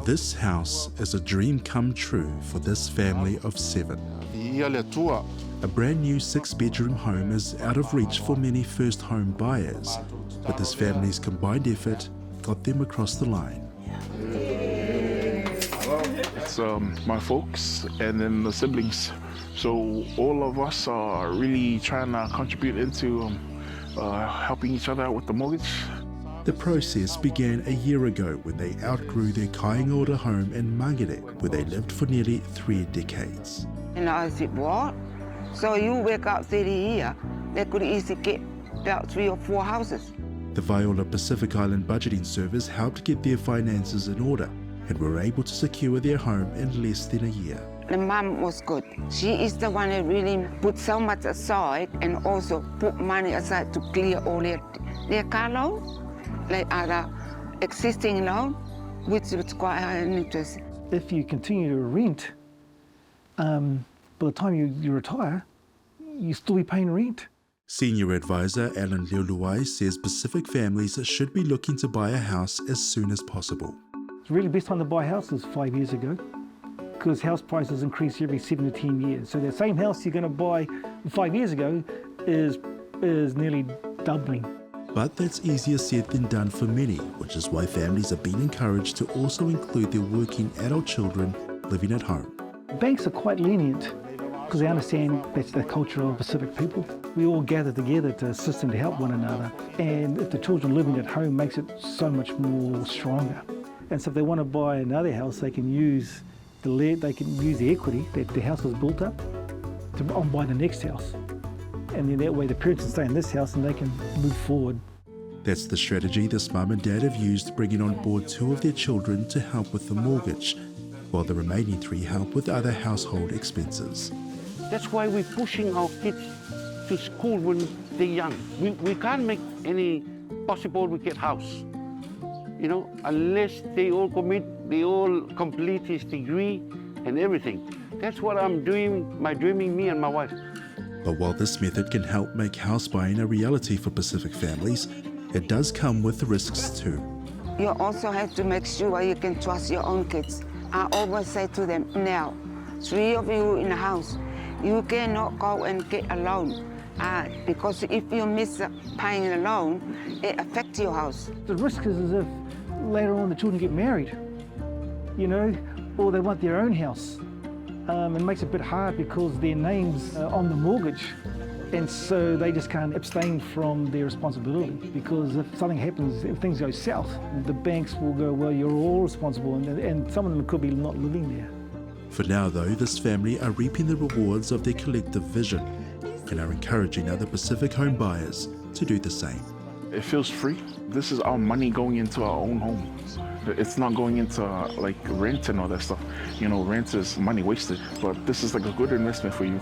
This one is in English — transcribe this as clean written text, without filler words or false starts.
This house is a dream come true for this family of 7. A brand new 6-bedroom home is out of reach for many first home buyers, but this family's combined effort got them across the line. It's my folks and then the siblings. So all of us are really trying to contribute into helping each other out with the mortgage. The process began a year ago when they outgrew their Kaingoora home in Mangere, where they lived for nearly 3 decades. And I said, what? So you work out 30 years, they could easily get about 3 or 4 houses. The Viola Pacific Island Budgeting Service helped get their finances in order and were able to secure their home in less than a year. The mum was good. She is the one that really put so much aside and also put money aside to clear all their car loan, like other existing loan, which was quite high in interest. If you continue to rent, by the time you retire, you still be paying rent. Senior advisor Alan Leoluai says Pacific families should be looking to buy a house as soon as possible. It's really best time to buy a house was 5 years ago, because house prices increase every 7 to 10 years. So the same house you're going to buy 5 years ago is nearly doubling. But that's easier said than done for many, which is why families are being encouraged to also include their working adult children living at home. Banks are quite lenient because they understand that's the culture of Pacific people. We all gather together to assist and to help one another. And if the children living at home makes it so much more stronger. And so if they want to buy another house, they can use the equity that the house was built up to buy the next house. And then that way the parents can stay in this house and they can move forward. That's the strategy this mum and dad have used, bringing on board 2 of their children to help with the mortgage, while the remaining 3 help with other household expenses. That's why we're pushing our kids to school when they're young. We can't make any possible we get house, unless they all complete his degree and everything. That's what I'm doing, me and my wife. But while this method can help make house buying a reality for Pacific families, it does come with risks too. You also have to make sure you can trust your own kids. I always say to them, now, 3 of you in the house, you cannot go and get a loan. Because if you miss paying the loan, it affects your house. The risk is if later on the children get married, or they want their own house. It makes it a bit hard because their name's on the mortgage, and so they just can't abstain from their responsibility, because if something happens, if things go south, the banks will go, well, you're all responsible, and some of them could be not living there. For now though, this family are reaping the rewards of their collective vision and are encouraging other Pacific home buyers to do the same. It feels free. This is our money going into our own home. It's not going into like rent and all that stuff. Rent is money wasted, but this is like a good investment for you.